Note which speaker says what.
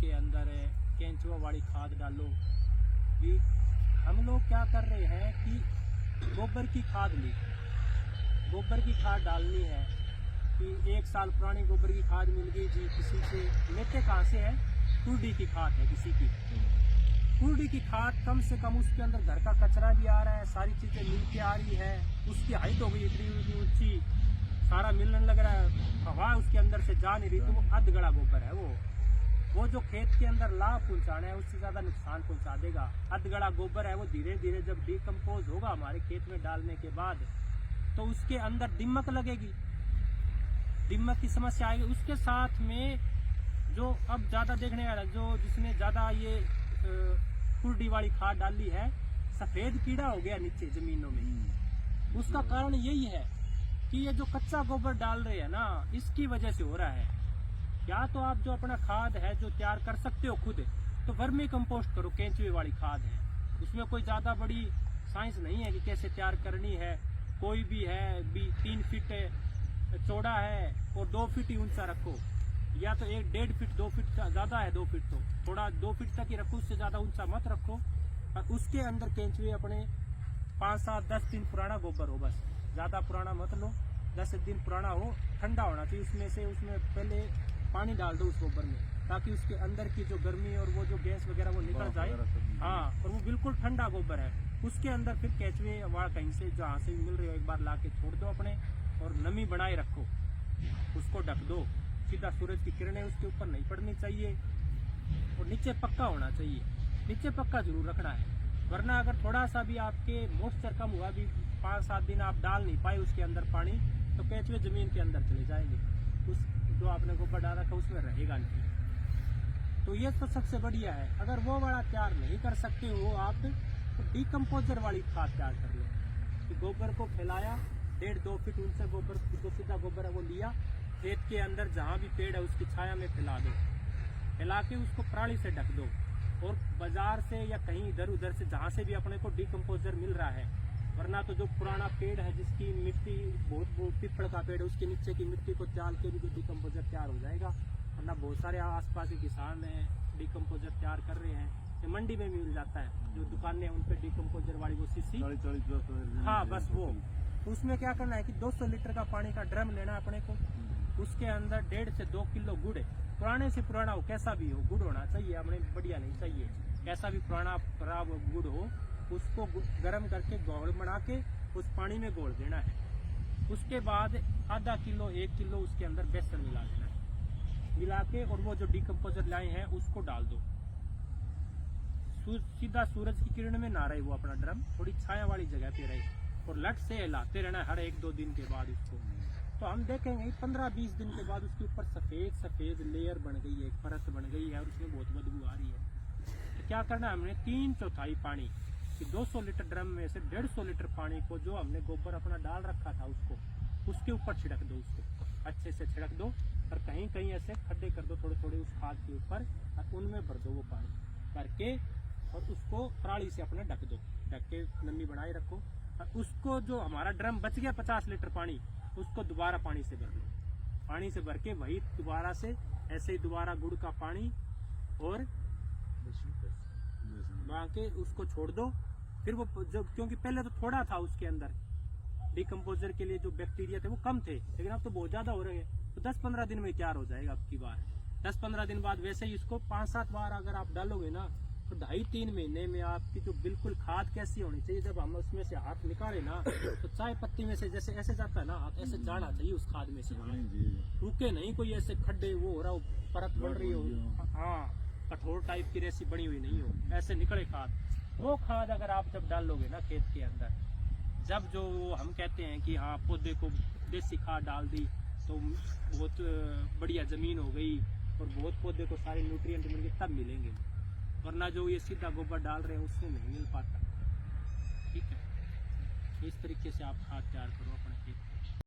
Speaker 1: के अंदर केंचुआ वाली खाद डालो। भी हम लोग क्या कर रहे हैं कि गोबर की खाद ली, गोबर की खाद डालनी है कि 1 साल पुरानी गोबर की खाद मिल गई जी किसी से, लेते कहाँ से है, कुर्डी की खाद है किसी की। कुर्डी की खाद कम से कम उसके अंदर घर का कचरा भी आ रहा है, सारी चीजें मिल के आ रही है, उसकी हाइट हो गई इतनी ऊंची, सारा मिलने लग रहा है, हवा उसके अंदर से जा नहीं रही, तो वो अधगड़ा गोबर है। वो जो खेत के अंदर लाभ पहुंचाना है उससे ज्यादा नुकसान पहुंचा देगा। अधगड़ा गोबर है वो धीरे धीरे जब डिकम्पोज होगा हमारे खेत में डालने के बाद, तो उसके अंदर दीमक लगेगी, दीमक की समस्या आएगी। उसके साथ में जो अब ज्यादा देखने वाला, जो जिसने ज्यादा ये कुर्डी वाली खाद डाली है, सफेद कीड़ा हो गया नीचे जमीनों में। उसका कारण यही है कि ये जो कच्चा गोबर डाल रहे हैं ना, इसकी वजह से हो रहा है। या तो आप जो अपना खाद है जो तैयार कर सकते हो खुद, तो वर्मी कंपोस्ट करो, केंचुए वाली खाद है, उसमें कोई ज्यादा बड़ी साइंस नहीं है कि कैसे तैयार करनी है। कोई भी है 3 फीट चौड़ा है और 2 फीट ही ऊंचा रखो, या तो 1.5 फीट 2 फीट का ज्यादा है, 2 फीट तो थोड़ा 2 फीट तक ही रखो, उससे ज्यादा ऊंचा मत रखो। और उसके अंदर केंचुए अपने 5, 7, 10 दिन पुराना गोबर हो, बस ज्यादा पुराना मत लो, 10 दिन पुराना हो, ठंडा होना चाहिए। उसमें पहले पानी डाल दो उस गोबर में, ताकि उसके अंदर की जो गर्मी और वो जो गैस वगैरह वो निकल जाए। हाँ, और वो बिल्कुल ठंडा गोबर है। उसके अंदर फिर केंचुए वहाँ कहीं से जहाँ से मिल रहे हो एक बार ला के छोड़ दो अपने, और नमी बनाए रखो, उसको ढक दो। सीधा सूरज की किरणें उसके ऊपर नहीं पड़नी चाहिए, और नीचे पक्का होना चाहिए, नीचे पक्का जरूर रखना है। वरना अगर थोड़ा सा भी आपके मॉइस्चर कम हुआ, भी 5-7 दिन आप डाल नहीं पाए उसके अंदर पानी, तो केंचुए जमीन के अंदर चले जाएंगे, उस जो आपने गोबर डाला था उसमें रहेगा नहीं। तो ये तो सबसे बढ़िया है। अगर वो वाला तैयार नहीं कर सकते हो आप, तो डिकम्पोजर वाली खाद तैयार कर लो कि गोबर को फैलाया, 1.5-2 फीट ऊंचा गोबर, जो सीधा गोबर है वो लिया, खेत के अंदर जहाँ भी पेड़ है उसकी छाया में फैला दो, फैला के उसको पराली से ढक दो। और बाजार से या कहीं इधर उधर से जहाँ से भी अपने को डिकम्पोजर मिल रहा है, वरना तो जो पुराना पेड़ है जिसकी मिट्टी बहुत पीपल का पेड़ है, उसके नीचे की मिट्टी को चाल के भी डिकम्पोजर तैयार हो जाएगा। वरना बहुत सारे आसपास के किसान डिकम्पोजर तैयार कर रहे हैं, ये मंडी में भी मिल जाता है, जो दुकानें हैं उन पे डिकम्पोजर वाली वो सीसी, हाँ बस वो। उसमें क्या करना है कि 200 लीटर का पानी का ड्रम लेना अपने को, उसके अंदर 1.5 से 2 किलो गुड़, पुराने से पुराना हो कैसा भी हो, गुड़ होना चाहिए, अपने बढ़िया नहीं चाहिए, कैसा भी पुराना खराब गुड़ हो, उसको गर्म करके घोल बना के उस पानी में घोल देना है। उसके बाद आधा किलो 1 किलो उसके अंदर बेसन मिला देना है, मिला के और वो जो डिकम्पोजर लाए हैं उसको डाल दो। सीधा सूरज की किरण में ना रहे वो अपना ड्रम, थोड़ी छाया वाली जगह पे रहे, और लट से हिलाते रहना है हर 1-2 दिन के बाद उसको। तो हम देखेंगे 15-20 दिन के बाद उसके ऊपर सफेद लेयर बन गई है, एक परत बन गई है, और उसमें बहुत बदबू आ रही है। तो क्या करना है हमने, 3/4 पानी कि 200 लीटर ड्रम में से 150 लीटर पानी को जो हमने गोबर अपना डाल रखा था उसके ऊपर छिड़क दो, उसको अच्छे से छिड़क दो, और कहीं कहीं ऐसे खड्डे कर दो थोड़े थोड़े उस खाद के ऊपर, और उनमें भर दो वो पानी भर के, और उसको पराली से अपने ढक दो, ढक के नमी बनाए रखो। और उसको जो हमारा ड्रम बच गया 50 लीटर पानी, उसको दोबारा पानी से भर लो, पानी से भर के वही दोबारा से ऐसे ही दोबारा गुड़ का पानी और बाकी उसको छोड़ दो। फिर वो जब, क्योंकि पहले तो थोड़ा था उसके अंदर डिकम्पोजर के लिए जो बैक्टीरिया थे वो कम थे, लेकिन अब तो बहुत ज्यादा हो रहे हैं, तो 10-15 दिन में तैयार हो जाएगा अब की बार। 10-15 दिन बाद वैसे ही इसको 5-7 बार अगर आप डालोगे ना, तो 2.5-3 महीने में आपकी जो बिल्कुल खाद कैसी होनी चाहिए, जब हम उसमें से हाथ निकाले ना, तो चाय पत्ती में से जैसे ऐसे जाता है ना हाथ, ऐसे जाना चाहिए उस खाद में से, रुके नहीं कोई ऐसे खड्डे वो हो रहा हो, परत बढ़ रही हो, हाँ कठोर टाइप की रेसी बनी हुई नहीं हो, ऐसे निकले खाद। वो खाद अगर आप जब डालोगे ना खेत के अंदर, जब जो हम कहते हैं कि हाँ पौधे को देसी खाद डाल दी तो बहुत बढ़िया जमीन हो गई और बहुत पौधे को सारे न्यूट्रिएंट मिल गए, तब मिलेंगे, वरना जो ये सीधा गोबर डाल रहे हैं उससे नहीं मिल पाता। ठीक है, इस तरीके से आप खाद तैयार करो अपने खेत।